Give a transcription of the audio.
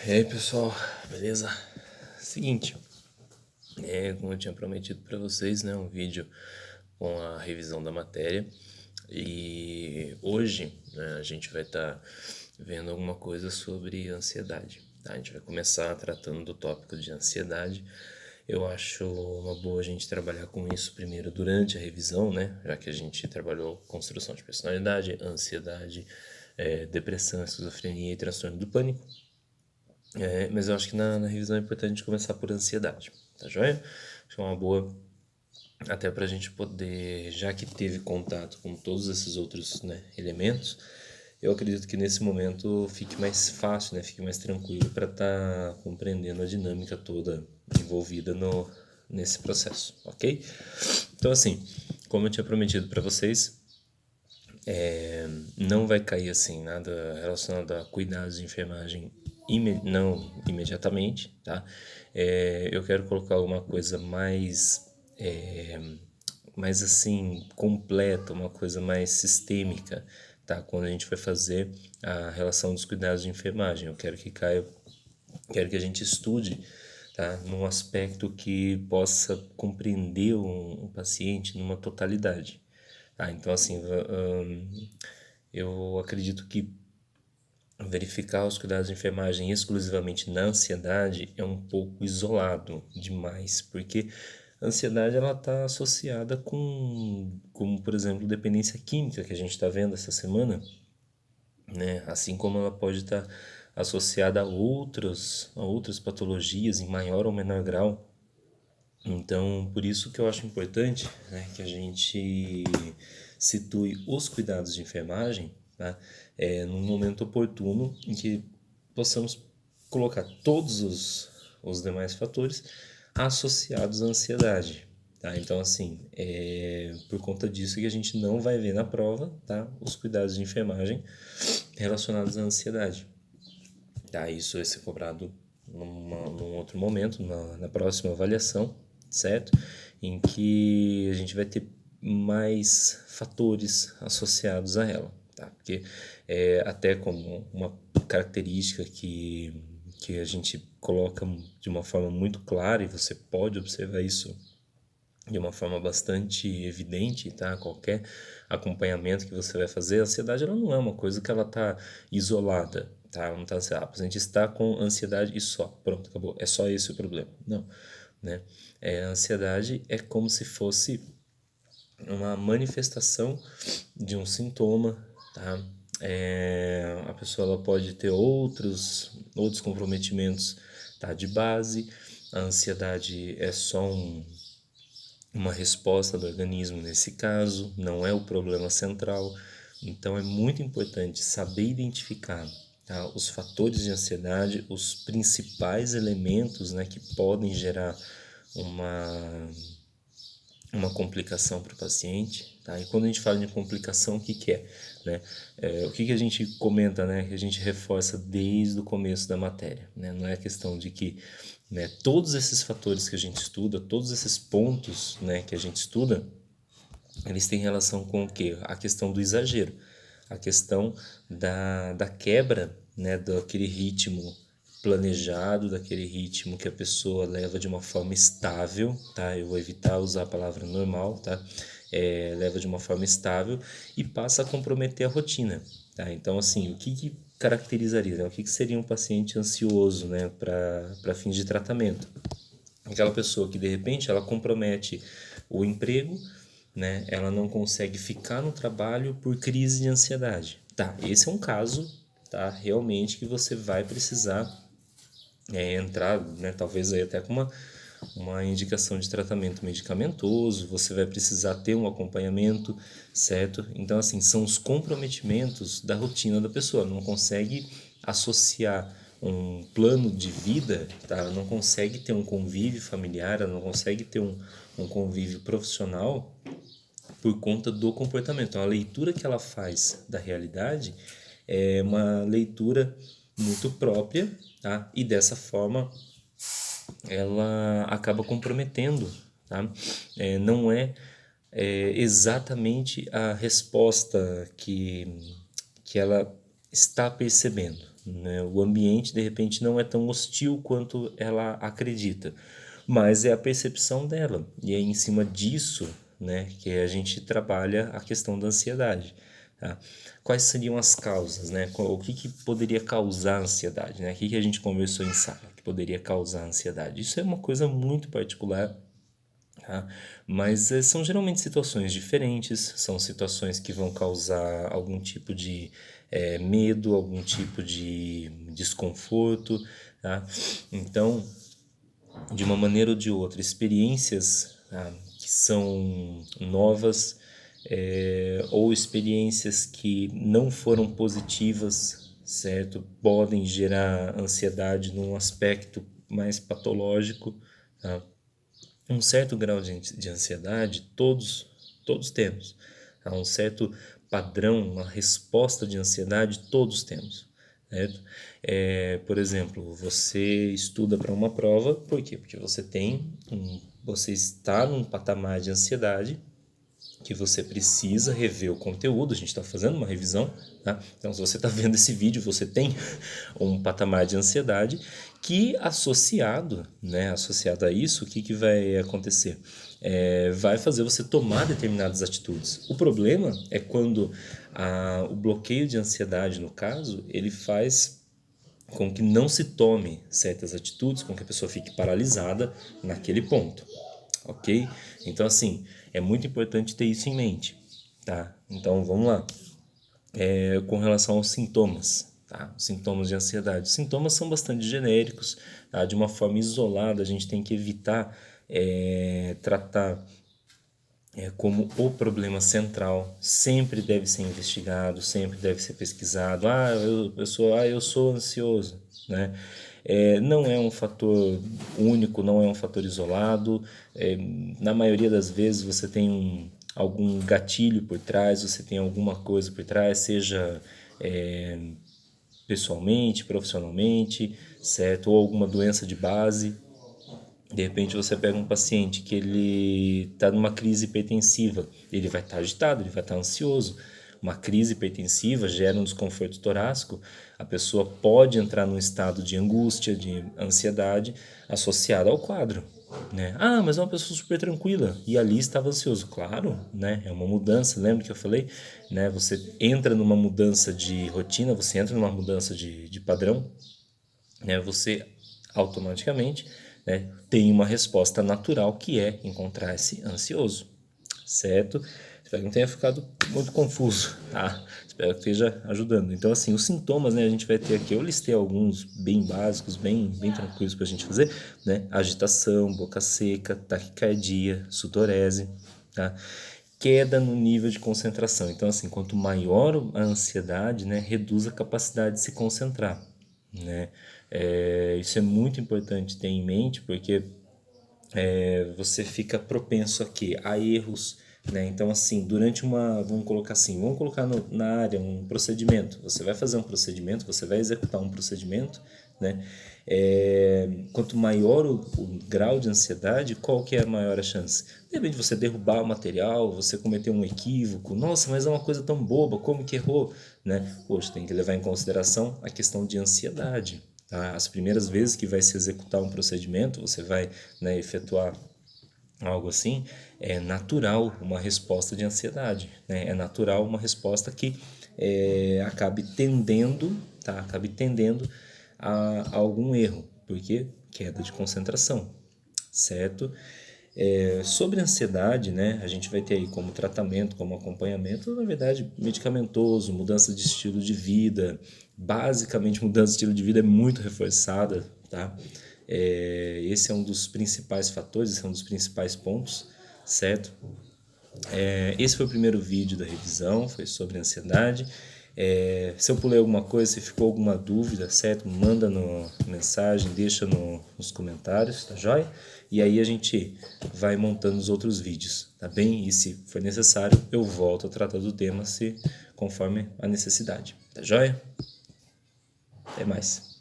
E aí pessoal, beleza? Seguinte, como eu tinha prometido para vocês, né, um vídeo com a revisão da matéria. E hoje, né, a gente vai estar vendo alguma coisa sobre ansiedade, tá? A gente vai começar tratando do tópico de ansiedade. Eu acho uma boa a gente trabalhar com isso primeiro durante a revisão, né? Já que a gente trabalhou construção de personalidade, ansiedade, depressão, esquizofrenia e transtorno do pânico. Mas eu acho que na revisão é importante a gente começar por ansiedade, tá joia? Acho que é uma boa, até pra gente poder, já que teve contato com todos esses outros, né, elementos, eu acredito que nesse momento fique mais fácil, né, fique mais tranquilo para estar compreendendo a dinâmica toda envolvida nesse processo, ok? Então, assim, como eu tinha prometido para vocês, não vai cair assim nada relacionado a cuidados de enfermagem não imediatamente, tá? Eu quero colocar alguma coisa mais assim completa, uma coisa mais sistêmica, tá? Quando a gente vai fazer a relação dos cuidados de enfermagem, eu quero que caia, quero que a gente estude, tá? Num aspecto que possa compreender um paciente numa totalidade. Tá, então assim, eu acredito que verificar os cuidados de enfermagem exclusivamente na ansiedade é um pouco isolado demais, porque a ansiedade ela está associada com, como por exemplo, dependência química que a gente está vendo essa semana, né? Assim como ela pode estar associada a outras patologias em maior ou menor grau. Então, por isso que eu acho importante, né, que a gente situe os cuidados de enfermagem, tá, num momento oportuno em que possamos colocar todos os demais fatores associados à ansiedade. Tá? Então, assim, por conta disso que a gente não vai ver na prova, tá, os cuidados de enfermagem relacionados à ansiedade. Tá? Isso vai ser cobrado num outro momento, na próxima avaliação, certo? Em que a gente vai ter mais fatores associados a ela, tá? Porque até como uma característica que a gente coloca de uma forma muito clara, e você pode observar isso de uma forma bastante evidente, tá? Qualquer acompanhamento que você vai fazer, a ansiedade ela não é uma coisa que ela tá isolada, tá? Ela não tá assim, o paciente está com ansiedade e só, pronto, acabou, é só esse o problema. Não, né? A ansiedade é como se fosse uma manifestação de um sintoma, tá? A pessoa ela pode ter outros comprometimentos, tá? De base, a ansiedade é só uma resposta do organismo nesse caso, não é o problema central. Então é muito importante saber identificar, tá, os fatores de ansiedade, os principais elementos, né, que podem gerar uma complicação para o paciente, tá? E quando a gente fala de complicação, o que que é, né? O que que a gente comenta, né? Que a gente reforça desde o começo da matéria, né? Não é a questão de que, né, todos esses fatores que a gente estuda, todos esses pontos, né, que a gente estuda, eles têm relação com o quê? A questão do exagero, a questão da quebra, né, daquele ritmo planejado, daquele ritmo que a pessoa leva de uma forma estável, tá? Eu vou evitar usar a palavra normal, tá? Leva de uma forma estável e passa a comprometer a rotina, tá? Então, assim, o que que caracterizaria, né? O que que seria um paciente ansioso, né, para fins de tratamento? Aquela pessoa que de repente ela compromete o emprego, né? Ela não consegue ficar no trabalho por crise de ansiedade. Tá, esse é um caso, tá? Realmente que você vai precisar entrar, né? Talvez aí até com uma indicação de tratamento medicamentoso, você vai precisar ter um acompanhamento, certo? Então, assim, são os comprometimentos da rotina da pessoa, não consegue associar um plano de vida, tá? Ela não consegue ter um convívio familiar, ela não consegue ter um convívio profissional por conta do comportamento. Então, a leitura que ela faz da realidade é uma leitura muito própria, tá? E dessa forma ela acaba comprometendo, tá? Não exatamente a resposta que ela está percebendo, né? O ambiente, de repente, não é tão hostil quanto ela acredita, mas é a percepção dela. E é em cima disso, né, que a gente trabalha a questão da ansiedade. Tá? Quais seriam as causas, né? O que, que poderia causar ansiedade, né? O que, que a gente conversou em sala que poderia causar ansiedade? Isso é uma coisa muito particular, tá? Mas são geralmente situações diferentes, são situações que vão causar algum tipo de medo, algum tipo de desconforto, tá? Então, de uma maneira ou de outra, experiências, tá, que são novas, ou experiências que não foram positivas, certo? Podem gerar ansiedade num aspecto mais patológico, tá? Um certo grau de ansiedade todos temos. Há um certo padrão, uma resposta de ansiedade todos temos. Certo? Por exemplo, você estuda para uma prova, por quê? Porque você está num patamar de ansiedade que você precisa rever o conteúdo, a gente está fazendo uma revisão, tá? Então, se você está vendo esse vídeo, você tem um patamar de ansiedade que associado a isso, o que, que vai acontecer? Vai fazer você tomar determinadas atitudes. O problema é quando o bloqueio de ansiedade, no caso, ele faz com que não se tome certas atitudes, com que a pessoa fique paralisada naquele ponto, ok? Então, assim, é muito importante ter isso em mente, tá? Então, vamos lá. Com relação aos sintomas, tá? Os sintomas de ansiedade. Os sintomas são bastante genéricos, tá? De uma forma isolada, a gente tem que evitar tratar como o problema central. Sempre deve ser investigado, sempre deve ser pesquisado. Eu sou ansioso, né? Não é um fator único, não é um fator isolado. Na maioria das vezes você tem algum gatilho por trás, você tem alguma coisa por trás, seja pessoalmente, profissionalmente, certo? Ou alguma doença de base. De repente você pega um paciente que ele está numa crise hipertensiva, ele vai estar agitado, ele vai estar ansioso. Uma crise hipertensiva gera um desconforto torácico, a pessoa pode entrar num estado de angústia, de ansiedade associada ao quadro, né? Ah, mas é uma pessoa super tranquila e ali estava ansioso. Claro, né? É uma mudança, lembra que eu falei, né? Você entra numa mudança de rotina, você entra numa mudança de padrão, né? Você automaticamente, né, tem uma resposta natural que é encontrar-se ansioso, certo? Espero que não tenha ficado muito confuso, tá? Espero que esteja ajudando. Então, assim, os sintomas, né, a gente vai ter aqui, eu listei alguns bem básicos, bem tranquilos para a gente fazer, né? Agitação, boca seca, taquicardia, sudorese, tá? Queda no nível de concentração. Então, assim, quanto maior a ansiedade, né, reduz a capacidade de se concentrar, né? Isso é muito importante ter em mente, porque você fica propenso aqui a erros, né? Então, assim, vamos colocar na área um procedimento. Você vai fazer um procedimento, você vai executar um procedimento, né? Quanto maior o grau de ansiedade, qual que é a maior a chance? De repente você derrubar o material, você cometer um equívoco. Nossa, mas é uma coisa tão boba, como que errou? Né? Poxa, tem que levar em consideração a questão de ansiedade. Tá? As primeiras vezes que vai se executar um procedimento, você vai, né, efetuar algo assim, é natural uma resposta de ansiedade, né? É natural uma resposta que acabe tendendo, tá? Acabe tendendo a algum erro, porque queda de concentração, certo? Sobre ansiedade, né, a gente vai ter aí como tratamento, como acompanhamento, na verdade, medicamentoso, mudança de estilo de vida, basicamente mudança de estilo de vida é muito reforçada, tá? Esse é um dos principais fatores, esse é um dos principais pontos, certo? Esse foi o primeiro vídeo da revisão, foi sobre ansiedade. Se eu pulei alguma coisa, se ficou alguma dúvida, certo? Manda no mensagem, deixa nos comentários, tá joia? E aí a gente vai montando os outros vídeos, tá bem? E se for necessário, eu volto a tratar do tema conforme a necessidade, tá joia? Até mais.